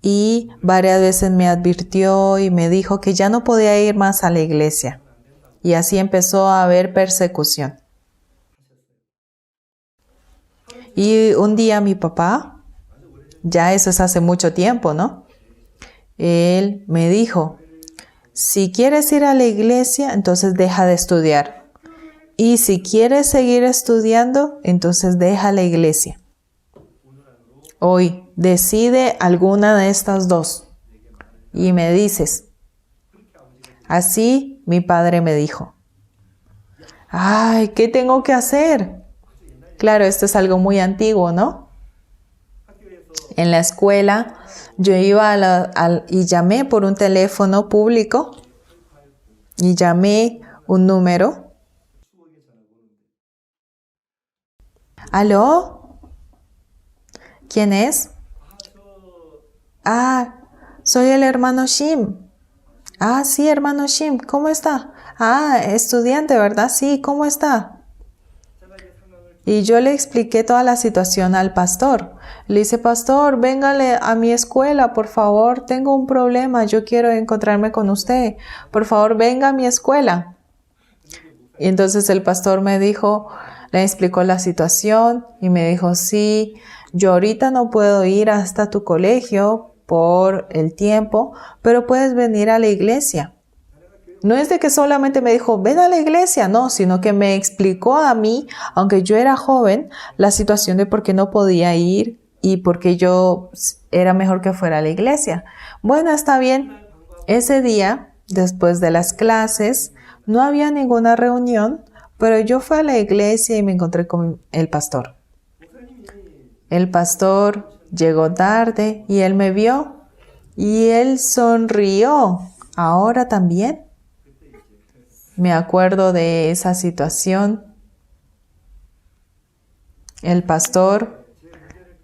Y varias veces me advirtió y me dijo que ya no podía ir más a la iglesia. Y así empezó a haber persecución. Y un día mi papá, ya eso es hace mucho tiempo, ¿no? Él me dijo, si quieres ir a la iglesia, entonces deja de estudiar. Y si quieres seguir estudiando, entonces deja la iglesia. Hoy, decide alguna de estas dos. Y me dices, así mi padre me dijo. Ay, ¿qué tengo que hacer? Claro, esto es algo muy antiguo, ¿no? En la escuela yo iba y llamé por un teléfono público y llamé un número. ¿Aló? ¿Quién es? Ah, soy el hermano Shim. Ah, sí, hermano Shim, ¿cómo está? Ah, estudiante, ¿verdad? Sí, ¿cómo está? Y yo le expliqué toda la situación al pastor. Le dice, pastor, véngale a mi escuela, por favor, tengo un problema, yo quiero encontrarme con usted. Por favor, venga a mi escuela. Y entonces el pastor me dijo, le explicó la situación y me dijo, sí, yo ahorita no puedo ir hasta tu colegio por el tiempo, pero puedes venir a la iglesia. No es de que solamente me dijo, ven a la iglesia, no, sino que me explicó a mí, aunque yo era joven, la situación de por qué no podía ir y por qué yo era mejor que fuera a la iglesia. Bueno, está bien. Ese día, después de las clases, no había ninguna reunión, pero yo fui a la iglesia y me encontré con el pastor. El pastor llegó tarde y él me vio y él sonrió. Ahora también me acuerdo de esa situación. El pastor,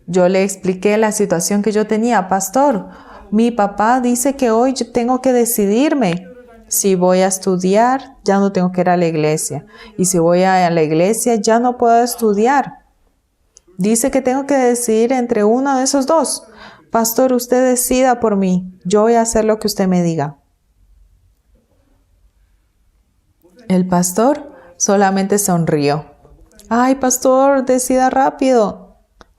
yo le expliqué la situación que yo tenía. Pastor, mi papá dice que hoy yo tengo que decidirme. Si voy a estudiar, ya no tengo que ir a la iglesia. Y si voy a la iglesia, ya no puedo estudiar. Dice que tengo que decidir entre uno de esos dos. Pastor, usted decida por mí. Yo voy a hacer lo que usted me diga. El pastor solamente sonrió. Ay, pastor, decida rápido.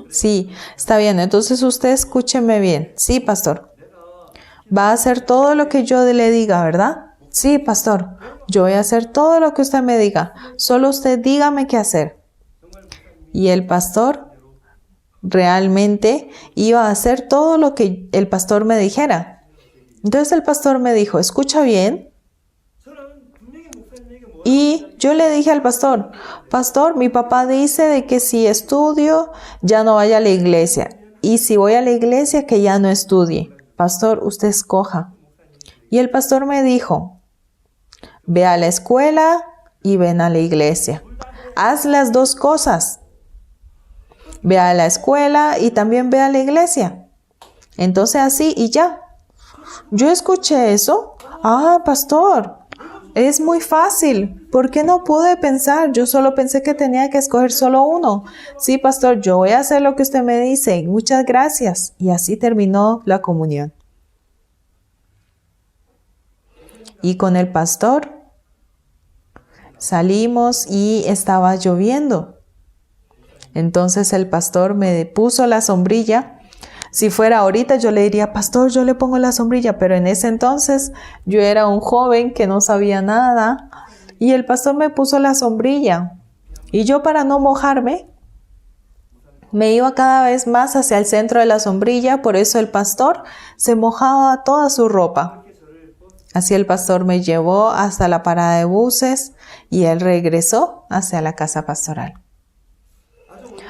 Sí, está bien. Entonces usted escúcheme bien. Sí, pastor. Va a hacer todo lo que yo le diga, ¿verdad? Sí, pastor. Yo voy a hacer todo lo que usted me diga. Solo usted dígame qué hacer. Y el pastor realmente iba a hacer todo lo que el pastor me dijera. Entonces el pastor me dijo, escucha bien. Y yo le dije al pastor, pastor, mi papá dice de que si estudio, ya no vaya a la iglesia. Y si voy a la iglesia, que ya no estudie. Pastor, usted escoja. Y el pastor me dijo, ve a la escuela y ven a la iglesia. Haz las dos cosas. Ve a la escuela y también ve a la iglesia. Entonces así y ya. Yo escuché eso. Ah, pastor, es muy fácil. ¿Por qué no pude pensar? Yo solo pensé que tenía que escoger solo uno. Sí, pastor, yo voy a hacer lo que usted me dice. Muchas gracias. Y así terminó la comunión. Y con el pastor salimos y estaba lloviendo. Entonces el pastor me puso la sombrilla. Si fuera ahorita yo le diría, pastor, yo le pongo la sombrilla, pero en ese entonces yo era un joven que no sabía nada y el pastor me puso la sombrilla. Y yo, para no mojarme, me iba cada vez más hacia el centro de la sombrilla, por eso el pastor se mojaba toda su ropa. Así el pastor me llevó hasta la parada de buses y él regresó hacia la casa pastoral.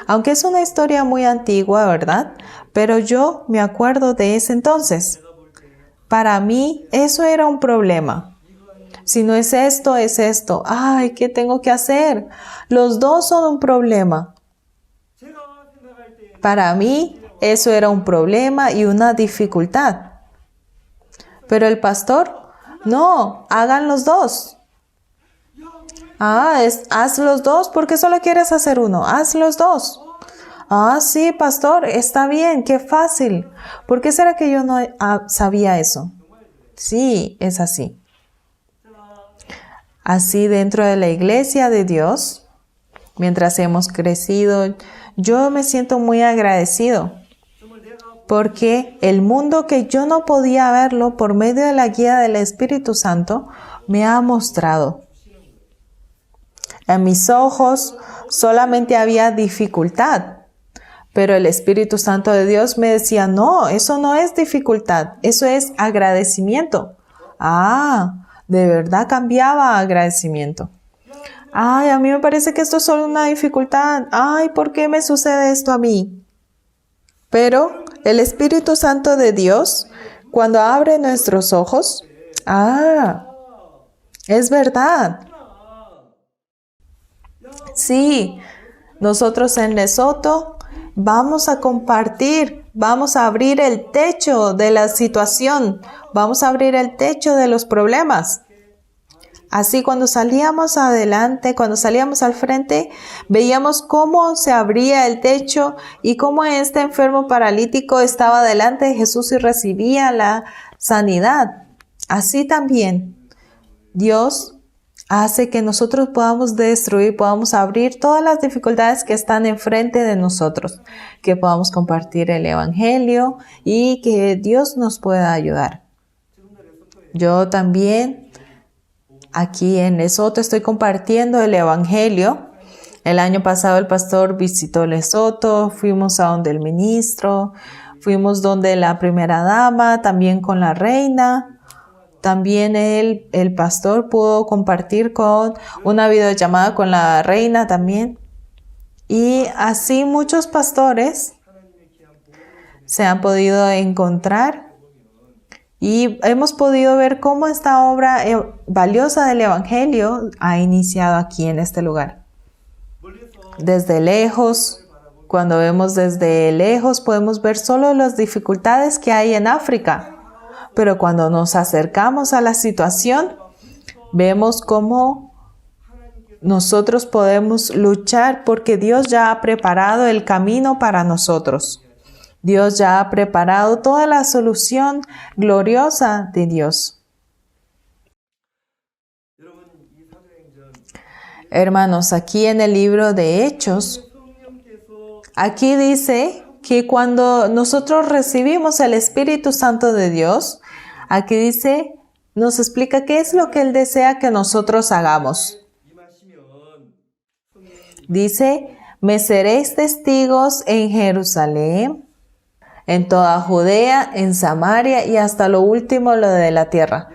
Aunque es una historia muy antigua, ¿verdad? Pero yo me acuerdo de ese entonces. Para mí eso era un problema. Si no es esto, es esto. Ay, ¿qué tengo que hacer? Los dos son un problema. Para mí eso era un problema y una dificultad. Pero el pastor, no, hagan los dos. Haz los dos, ¿por qué solo quieres hacer uno? Haz los dos. Sí, pastor, está bien, qué fácil. ¿Por qué será que yo no sabía eso? Sí, es así. Así dentro de la iglesia de Dios, mientras hemos crecido, yo me siento muy agradecido. Porque el mundo que yo no podía verlo por medio de la guía del Espíritu Santo, me ha mostrado. En mis ojos solamente había dificultad, pero el Espíritu Santo de Dios me decía, no, eso no es dificultad, eso es agradecimiento. De verdad cambiaba a agradecimiento. A mí me parece que esto es solo una dificultad. ¿Por qué me sucede esto a mí? Pero el Espíritu Santo de Dios, cuando abre nuestros ojos, es verdad. Sí, nosotros en Lesoto vamos a compartir, vamos a abrir el techo de la situación, vamos a abrir el techo de los problemas. Así cuando salíamos adelante, cuando salíamos al frente, veíamos cómo se abría el techo y cómo este enfermo paralítico estaba delante de Jesús y recibía la sanidad. Así también Dios hace que nosotros podamos destruir, podamos abrir todas las dificultades que están enfrente de nosotros, que podamos compartir el Evangelio y que Dios nos pueda ayudar. Yo también aquí en Lesoto estoy compartiendo el Evangelio. El año pasado el pastor visitó Lesoto, fuimos a donde el ministro, fuimos donde la primera dama, también con la reina. También el pastor pudo compartir con una videollamada con la reina también. Y así muchos pastores se han podido encontrar y hemos podido ver cómo esta obra valiosa del Evangelio ha iniciado aquí en este lugar. Desde lejos, cuando vemos desde lejos, podemos ver solo las dificultades que hay en África. Pero cuando nos acercamos a la situación, vemos cómo nosotros podemos luchar porque Dios ya ha preparado el camino para nosotros. Dios ya ha preparado toda la solución gloriosa de Dios. Hermanos, aquí en el libro de Hechos, aquí dice que cuando nosotros recibimos el Espíritu Santo de Dios, aquí dice, nos explica qué es lo que Él desea que nosotros hagamos. Dice, me seréis testigos en Jerusalén, en toda Judea, en Samaria y hasta lo último, lo de la tierra.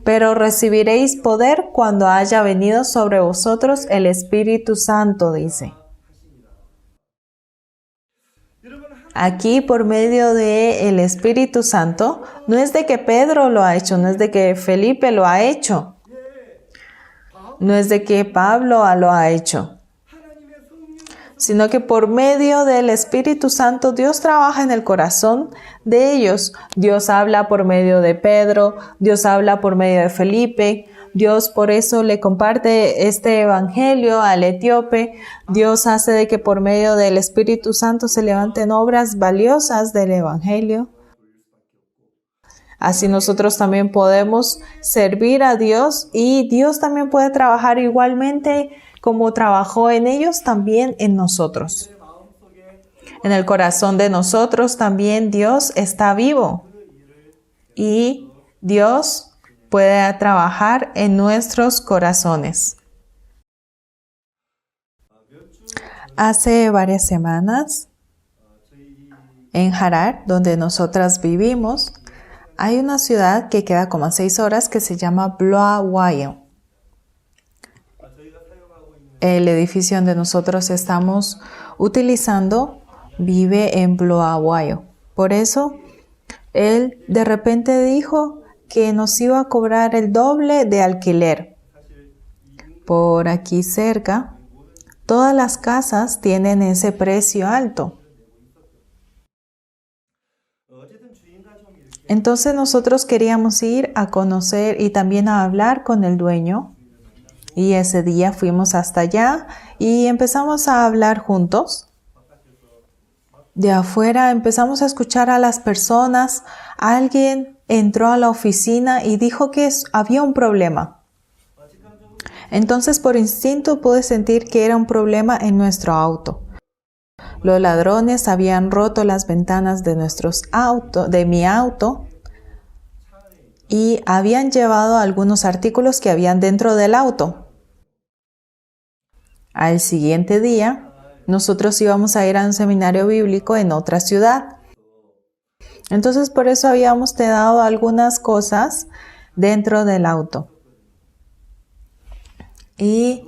Pero recibiréis poder cuando haya venido sobre vosotros el Espíritu Santo, dice. Aquí por medio del Espíritu Santo, no es de que Pedro lo ha hecho, no es de que Felipe lo ha hecho, no es de que Pablo lo ha hecho, sino que por medio del Espíritu Santo Dios trabaja en el corazón de ellos. Dios habla por medio de Pedro, Dios habla por medio de Felipe. Dios por eso le comparte este evangelio al etíope. Dios hace de que por medio del Espíritu Santo se levanten obras valiosas del evangelio. Así nosotros también podemos servir a Dios y Dios también puede trabajar igualmente como trabajó en ellos, también en nosotros. En el corazón de nosotros también Dios está vivo y Dios puede trabajar en nuestros corazones. Hace varias semanas, en Harar, donde nosotras vivimos, hay una ciudad que queda como a 6 horas que se llama Bulawayo. el edificio donde nosotros estamos utilizando vive en Bulawayo. Por eso, él de repente dijo que nos iba a cobrar el doble de alquiler. Por aquí cerca, todas las casas tienen ese precio alto. Entonces nosotros queríamos ir a conocer y también a hablar con el dueño. Y ese día fuimos hasta allá y empezamos a hablar juntos. De afuera empezamos a escuchar a las personas. Alguien entró a la oficina y dijo que había un problema. Entonces por instinto pude sentir que era un problema en nuestro auto. Los ladrones habían roto las ventanas de mi auto y habían llevado algunos artículos que habían dentro del auto. Al siguiente día, nosotros íbamos a ir a un seminario bíblico en otra ciudad. Entonces por eso habíamos quedado algunas cosas dentro del auto. Y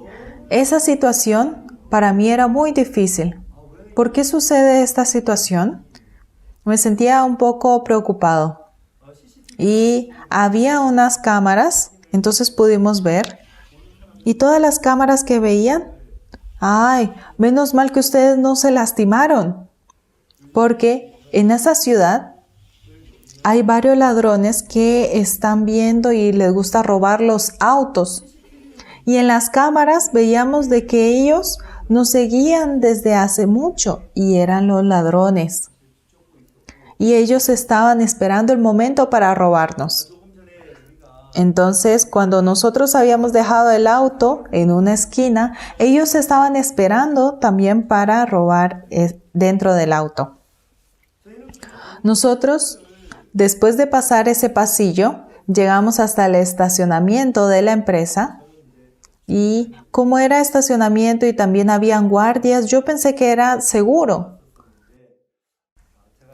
esa situación para mí era muy difícil. ¿Por qué sucede esta situación? Me sentía un poco preocupado. Y había unas cámaras, entonces pudimos ver. Y todas las cámaras que veían, ¡ay! Menos mal que ustedes no se lastimaron. Porque en esa ciudad hay varios ladrones que están viendo y les gusta robar los autos. Y en las cámaras veíamos de que ellos nos seguían desde hace mucho y eran los ladrones. Y ellos estaban esperando el momento para robarnos. Entonces, cuando nosotros habíamos dejado el auto en una esquina, ellos estaban esperando también para robar dentro del auto. Nosotros, después de pasar ese pasillo, llegamos hasta el estacionamiento de la empresa. Y como era estacionamiento y también habían guardias, yo pensé que era seguro.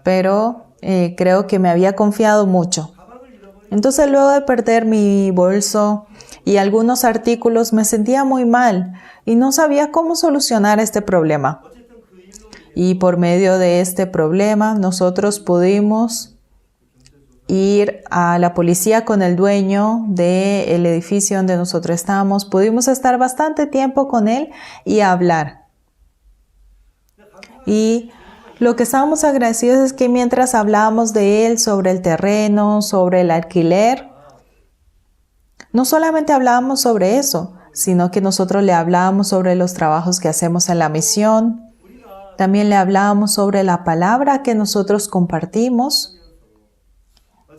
Pero creo que me había confiado mucho. Entonces luego de perder mi bolso y algunos artículos me sentía muy mal y no sabía cómo solucionar este problema. Y por medio de este problema nosotros pudimos ir a la policía con el dueño del edificio donde nosotros estábamos. Pudimos estar bastante tiempo con él y hablar. Y lo que estábamos agradecidos es que mientras hablábamos de él sobre el terreno, sobre el alquiler, no solamente hablábamos sobre eso, sino que nosotros le hablábamos sobre los trabajos que hacemos en la misión. También le hablábamos sobre la palabra que nosotros compartimos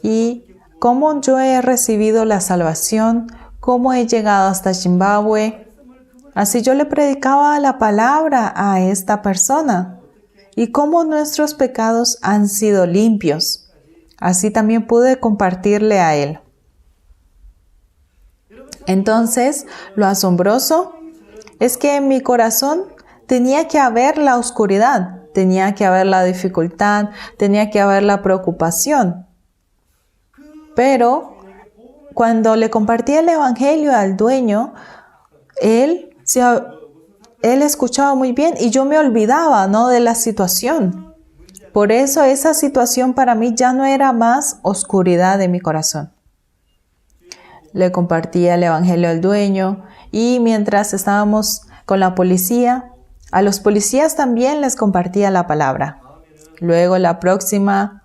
y cómo yo he recibido la salvación, cómo he llegado hasta Zimbabue. Así yo le predicaba la palabra a esta persona y cómo nuestros pecados han sido limpios. Así también pude compartirle a él. Entonces, lo asombroso es que en mi corazón tenía que haber la oscuridad, tenía que haber la dificultad, tenía que haber la preocupación. Pero cuando le compartí el evangelio al dueño, él escuchaba muy bien y yo me olvidaba, ¿no?, de la situación. Por eso esa situación para mí ya no era más oscuridad de mi corazón. Le compartí el evangelio al dueño y mientras estábamos con la policía, a los policías también les compartía la palabra. Luego la próxima,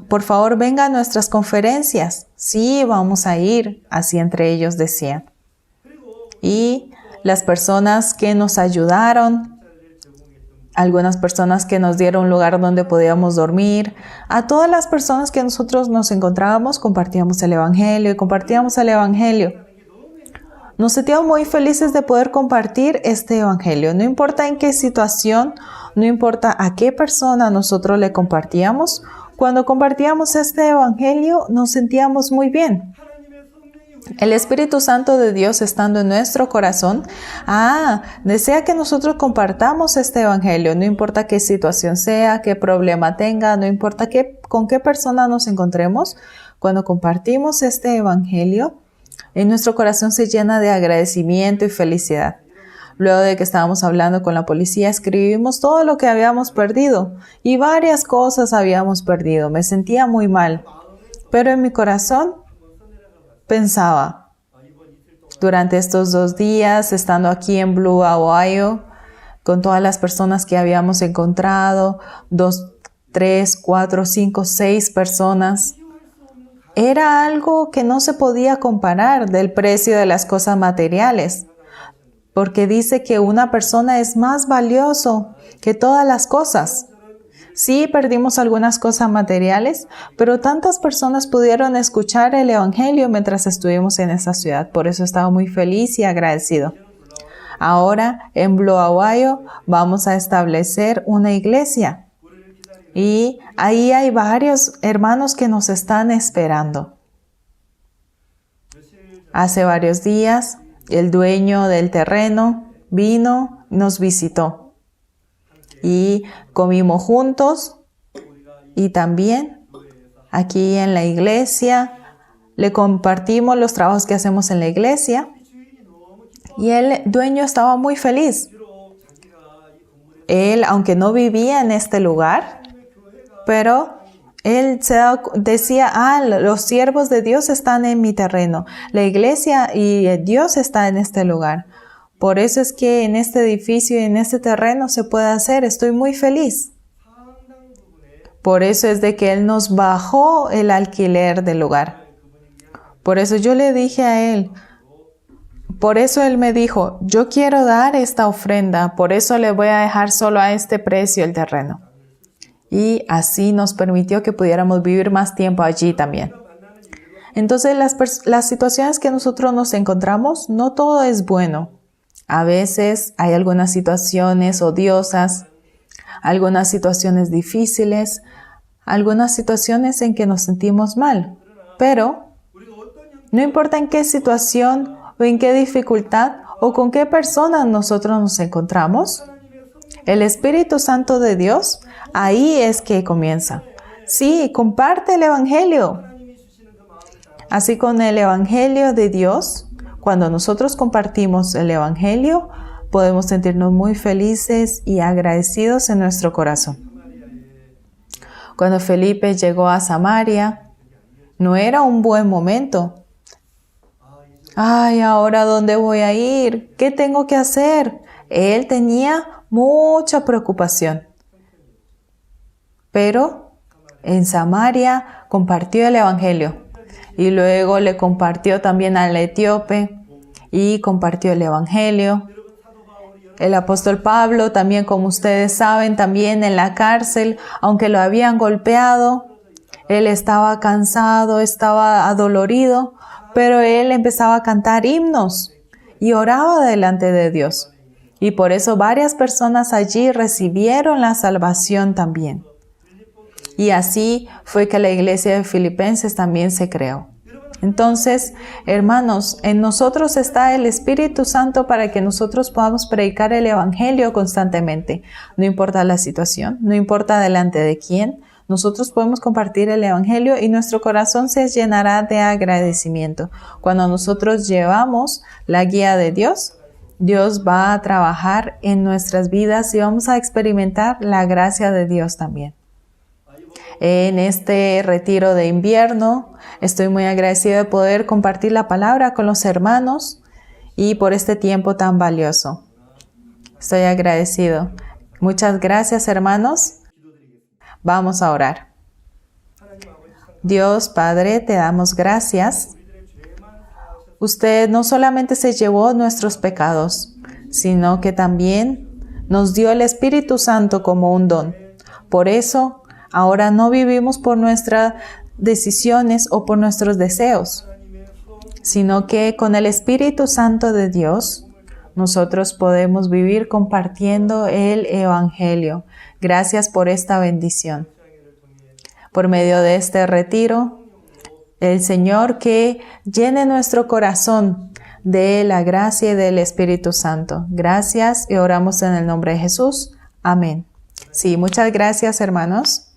por favor venga a nuestras conferencias. Sí, vamos a ir, así entre ellos decían. Y las personas que nos ayudaron, algunas personas que nos dieron un lugar donde podíamos dormir, a todas las personas que nosotros nos encontrábamos, compartíamos el evangelio y compartíamos el evangelio. Nos sentíamos muy felices de poder compartir este evangelio. No importa en qué situación, no importa a qué persona nosotros le compartíamos. Cuando compartíamos este evangelio, nos sentíamos muy bien. El Espíritu Santo de Dios estando en nuestro corazón, desea que nosotros compartamos este evangelio. No importa qué situación sea, qué problema tenga, no importa con qué persona nos encontremos. Cuando compartimos este evangelio, en nuestro corazón se llena de agradecimiento y felicidad. Luego de que estábamos hablando con la policía, escribimos todo lo que habíamos perdido y varias cosas habíamos perdido. Me sentía muy mal, pero en mi corazón pensaba, durante estos 2 días, estando aquí en Blue, Ohio, con todas las personas que habíamos encontrado, 2, 3, 4, 5, 6 personas, era algo que no se podía comparar del precio de las cosas materiales, porque dice que una persona es más valioso que todas las cosas. Sí, perdimos algunas cosas materiales, pero tantas personas pudieron escuchar el Evangelio mientras estuvimos en esa ciudad. Por eso estaba muy feliz y agradecido. Ahora, en Blue, Ohio, vamos a establecer una iglesia. Y ahí hay varios hermanos que nos están esperando. Hace varios días, el dueño del terreno vino y nos visitó. Y comimos juntos. Y también aquí en la iglesia le compartimos los trabajos que hacemos en la iglesia. Y el dueño estaba muy feliz. Él, aunque no vivía en este lugar, pero él decía, los siervos de Dios están en mi terreno. La iglesia y Dios está en este lugar. Por eso es que en este edificio y en este terreno se puede hacer. Estoy muy feliz. Por eso es de que Él nos bajó el alquiler del lugar. Por eso yo le dije a Él, por eso Él me dijo, yo quiero dar esta ofrenda, por eso le voy a dejar solo a este precio el terreno. Y así nos permitió que pudiéramos vivir más tiempo allí también. Entonces, las situaciones que nosotros nos encontramos, no todo es bueno. A veces hay algunas situaciones odiosas, algunas situaciones difíciles, algunas situaciones en que nos sentimos mal. Pero no importa en qué situación o en qué dificultad o con qué persona nosotros nos encontramos, el Espíritu Santo de Dios, ahí es que comienza. Sí, comparte el Evangelio. Así con el Evangelio de Dios, cuando nosotros compartimos el Evangelio, podemos sentirnos muy felices y agradecidos en nuestro corazón. Cuando Felipe llegó a Samaria, no era un buen momento. Ay, ¿ahora dónde voy a ir? ¿Qué tengo que hacer? Él tenía mucha preocupación. Pero en Samaria compartió el Evangelio y luego le compartió también al etíope y compartió el Evangelio. El apóstol Pablo también, como ustedes saben, también en la cárcel, aunque lo habían golpeado, él estaba cansado, estaba adolorido, pero él empezaba a cantar himnos y oraba delante de Dios. Y por eso varias personas allí recibieron la salvación también. Y así fue que la iglesia de Filipenses también se creó. Entonces, hermanos, en nosotros está el Espíritu Santo para que nosotros podamos predicar el Evangelio constantemente. No importa la situación, no importa delante de quién, nosotros podemos compartir el Evangelio y nuestro corazón se llenará de agradecimiento. Cuando nosotros llevamos la guía de Dios, Dios va a trabajar en nuestras vidas y vamos a experimentar la gracia de Dios también. En este retiro de invierno, estoy muy agradecida de poder compartir la palabra con los hermanos y por este tiempo tan valioso. Estoy agradecido. Muchas gracias, hermanos. Vamos a orar. Dios Padre, te damos gracias. Usted no solamente se llevó nuestros pecados, sino que también nos dio el Espíritu Santo como un don. Por eso, ahora no vivimos por nuestras decisiones o por nuestros deseos, sino que con el Espíritu Santo de Dios, nosotros podemos vivir compartiendo el Evangelio. Gracias por esta bendición. Por medio de este retiro, el Señor que llene nuestro corazón de la gracia y del Espíritu Santo. Gracias y oramos en el nombre de Jesús. Amén. Sí, muchas gracias, hermanos.